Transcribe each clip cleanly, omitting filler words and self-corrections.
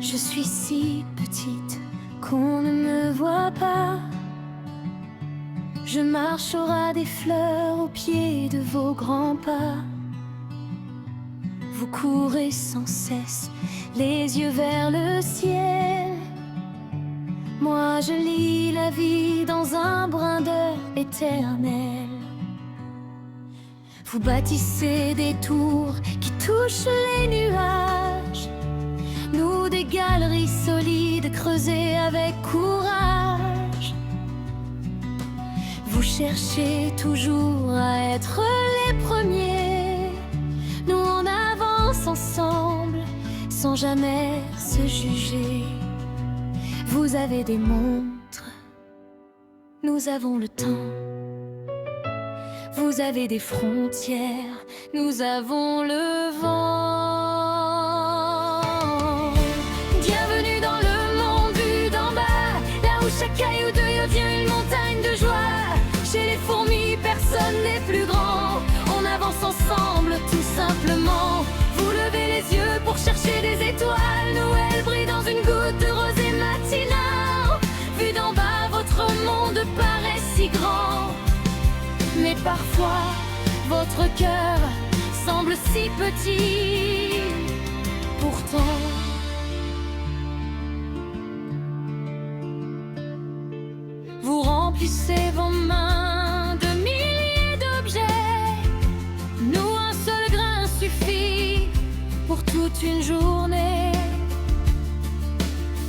Je suis si petite qu'on ne me voit pas. Je marche au ras des fleurs au pied de vos grands pas. Vous courez sans cesse, les yeux vers le ciel. Moi je lis la vie dans un brin d'heure éternel. Vous bâtissez des tours qui touchent les nuages. Nous des galeries solides creusées avec courage. Vous cherchez toujours à être les premiers. Nous on avance ensemble sans jamais se juger. Vous avez des montres, nous avons le temps. Vous avez des frontières, nous avons le vent. Bienvenue dans le monde vu d'en bas, là où chaque caillou devient une montagne de joie. Chez les fourmis, personne n'est plus grand. On avance ensemble, tout simplement. Vous levez les yeux pour chercher des étoiles. Nous, elles brillent dans une goutte de rosée matinale. Vu d'en bas, votre monde paraît si grand. Mais parfois, votre cœur semble si petit. Pourtant, vous remplissez vos mains de milliers d'objets. Nous, un seul grain suffit pour toute une journée.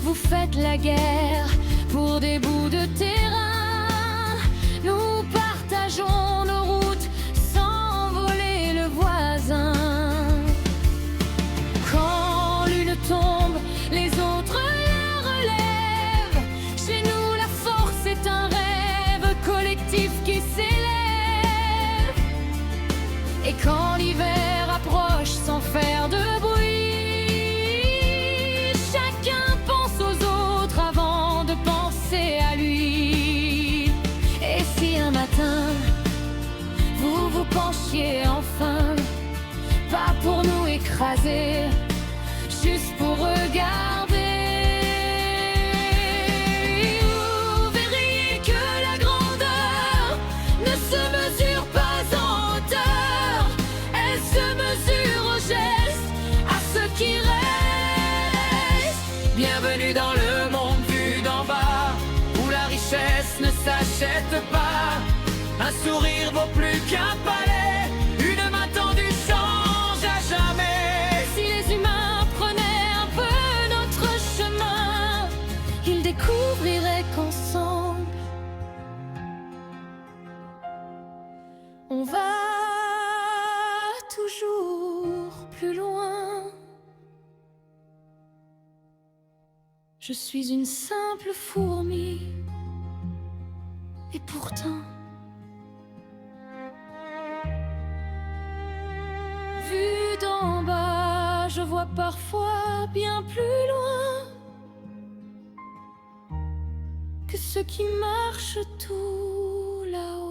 Vous faites la guerre pour des bouts de terrain. Nous partageons nos routes sans voler le voisin. Quand l'une tombe, les autres la relèvent. Chez nous, la force est un rêve collectif qui s'élève. Et quand l'hiver approche sans faire de bruit, chacun pense aux autres avant de penser à lui. Et si un matin, vous vous penchiez enfin, pas pour nous écraser, juste pour regarder, vous verriez que la grandeur ne se mesure pas en hauteur. Elle se mesure au geste, à ce qui reste. Bienvenue dans le monde vu d'en bas, où la richesse ne s'achète pas. Un sourire vaut plus qu'un palais, une main tendue change à jamais. Si les humains prenaient un peu notre chemin, ils découvriraient qu'ensemble, on va toujours plus loin. Je suis une simple fourmi, et pourtant, vu d'en bas, je vois parfois bien plus loin que ceux qui marchent tout là-haut.